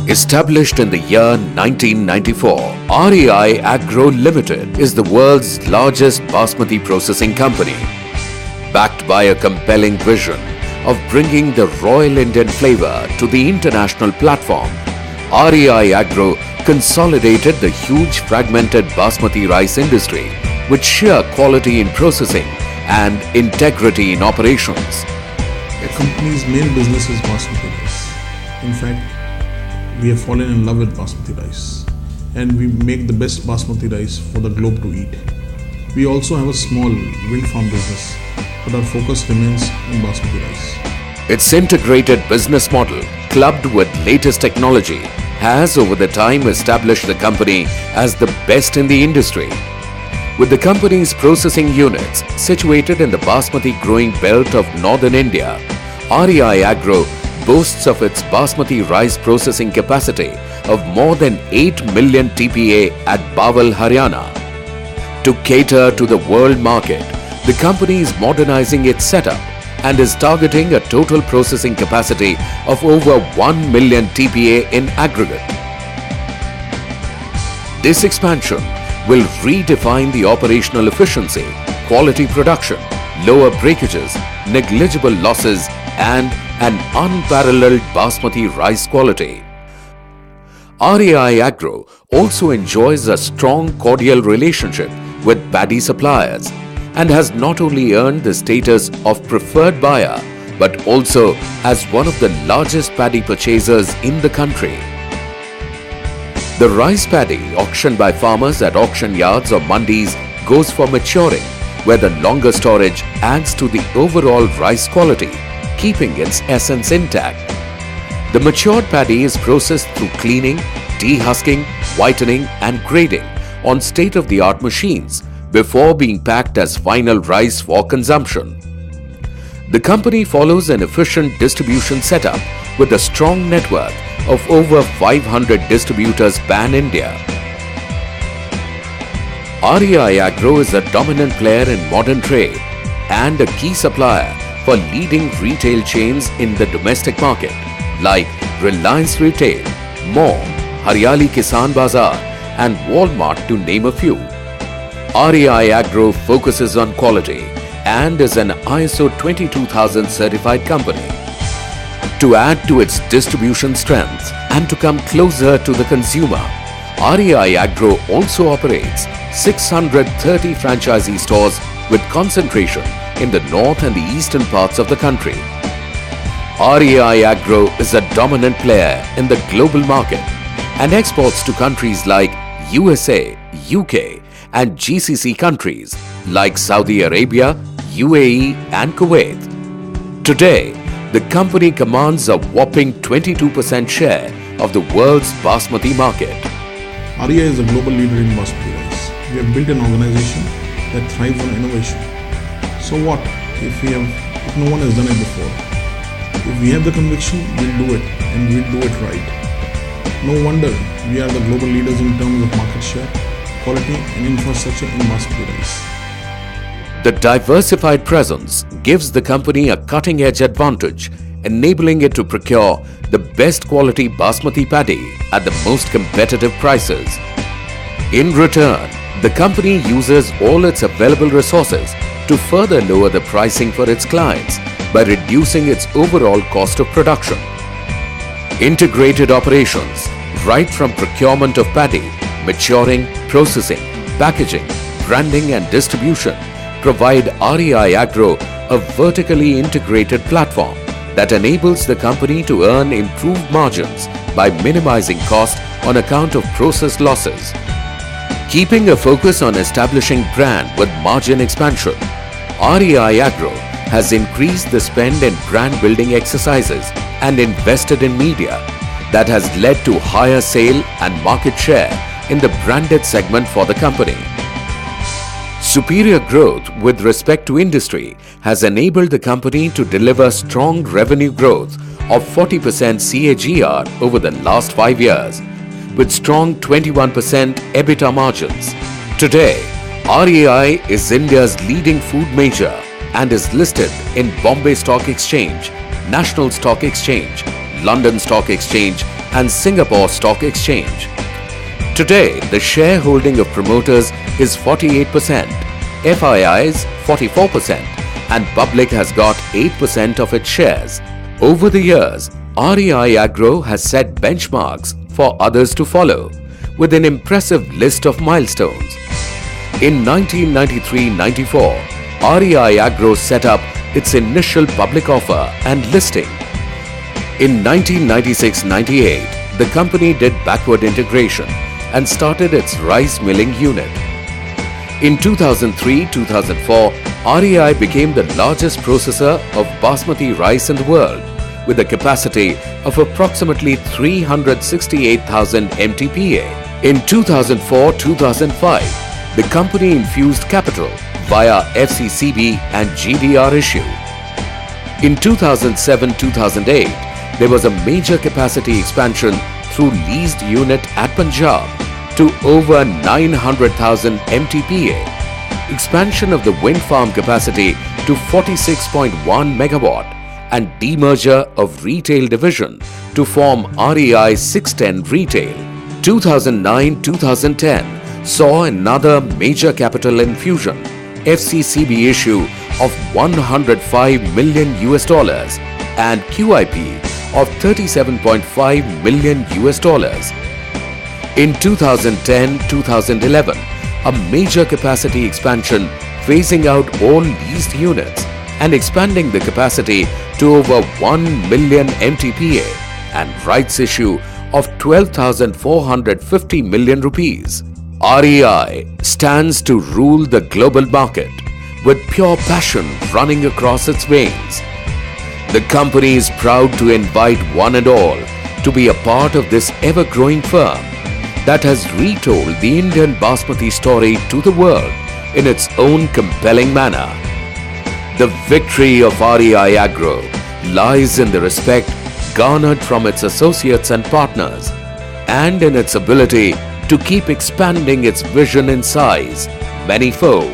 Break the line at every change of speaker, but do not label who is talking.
Established in the year 1994, REI Agro Limited is the world's largest basmati processing company. Backed by a compelling vision of bringing the Royal Indian flavor to the international platform, REI Agro consolidated the huge fragmented basmati rice industry with sheer quality in processing and integrity in operations.
The company's main business is basmati rice. In fact, we have fallen in love with basmati rice, and we make the best basmati rice for the globe to eat. We also have a small wind farm business, but our focus remains in basmati rice.
Its integrated business model, clubbed with latest technology, has over the time established the company as the best in the industry. With the company's processing units situated in the basmati growing belt of northern India, REI Agro boasts of its basmati rice processing capacity of more than 8 million TPA at Bawal, Haryana. To cater to the world market, the company is modernizing its setup and is targeting a total processing capacity of over 1 million TPA in aggregate. This expansion will redefine the operational efficiency, quality production, lower breakages, negligible losses and an unparalleled basmati rice quality. REI Agro also enjoys a strong cordial relationship with paddy suppliers and has not only earned the status of preferred buyer but also as one of the largest paddy purchasers in the country. The rice paddy auctioned by farmers at auction yards or mandis goes for maturing, where the longer storage adds to the overall rice quality, keeping its essence intact. The matured paddy is processed through cleaning, dehusking, whitening and grading on state-of-the-art machines before being packed as final rice for consumption. The company follows an efficient distribution setup with a strong network of over 500 distributors pan-India. REI Agro is a dominant player in modern trade and a key supplier for leading retail chains in the domestic market like Reliance Retail, More, Hariyali Kisan Bazaar and Walmart, to name a few. REI Agro focuses on quality and is an ISO 22000 certified company. To add to its distribution strength and to come closer to the consumer, REI Agro also operates 630 franchisee stores with concentration in the north and the eastern parts of the country. REI Agro is a dominant player in the global market and exports to countries like USA, UK and GCC countries like Saudi Arabia, UAE and Kuwait. Today, the company commands a whopping 22% share of the world's basmati market.
REI is a global leader in basmati rice. We have built an organization that thrives on innovation. So what if no one has done it before? If we have the conviction, we'll do it and we'll do it right. No wonder we are the global leaders in terms of market share, quality and infrastructure in basmati rice.
The diversified presence gives the company a cutting-edge advantage, enabling it to procure the best quality basmati paddy at the most competitive prices. In return, the company uses all its available resources to further lower the pricing for its clients by reducing its overall cost of production. Integrated operations, right from procurement of paddy, maturing, processing, packaging, branding and distribution, provide REI Agro a vertically integrated platform that enables the company to earn improved margins by minimizing cost on account of process losses. Keeping a focus on establishing brand with margin expansion, REI Agro has increased the spend in brand building exercises and invested in media that has led to higher sale and market share in the branded segment for the company. Superior growth with respect to industry has enabled the company to deliver strong revenue growth of 40% CAGR over the last 5 years, with strong 21% EBITDA margins. Today, REI is India's leading food major and is listed in Bombay Stock Exchange, National Stock Exchange, London Stock Exchange and Singapore Stock Exchange. Today, the shareholding of promoters is 48%, FIIs 44%, and public has got 8% of its shares. Over the years, REI Agro has set benchmarks for others to follow, with an impressive list of milestones. In 1993-94, REI Agro set up its initial public offer and listing. In 1996-98, the company did backward integration and started its rice milling unit. In 2003-2004, REI became the largest processor of basmati rice in the world, with a capacity of approximately 368,000 MTPA. In 2004-2005, the company infused capital via FCCB and GDR issue. In 2007-2008, there was a major capacity expansion through leased unit at Punjab to over 900,000 MTPA, expansion of the wind farm capacity to 46.1 megawatt, and demerger of retail division to form REI 610 Retail. 2009-2010 saw another major capital infusion, FCCB issue of $105 million and QIP of $37.5 million. In 2010-2011, a major capacity expansion phasing out all leased units and expanding the capacity to over 1 million MTPA and rights issue of 12,450 million rupees. REI stands to rule the global market with pure passion running across its veins. The company is proud to invite one and all to be a part of this ever-growing firm that has retold the Indian basmati story to the world in its own compelling manner. The victory of REI Agro lies in the respect garnered from its associates and partners, and in its ability to keep expanding its vision in size manifold.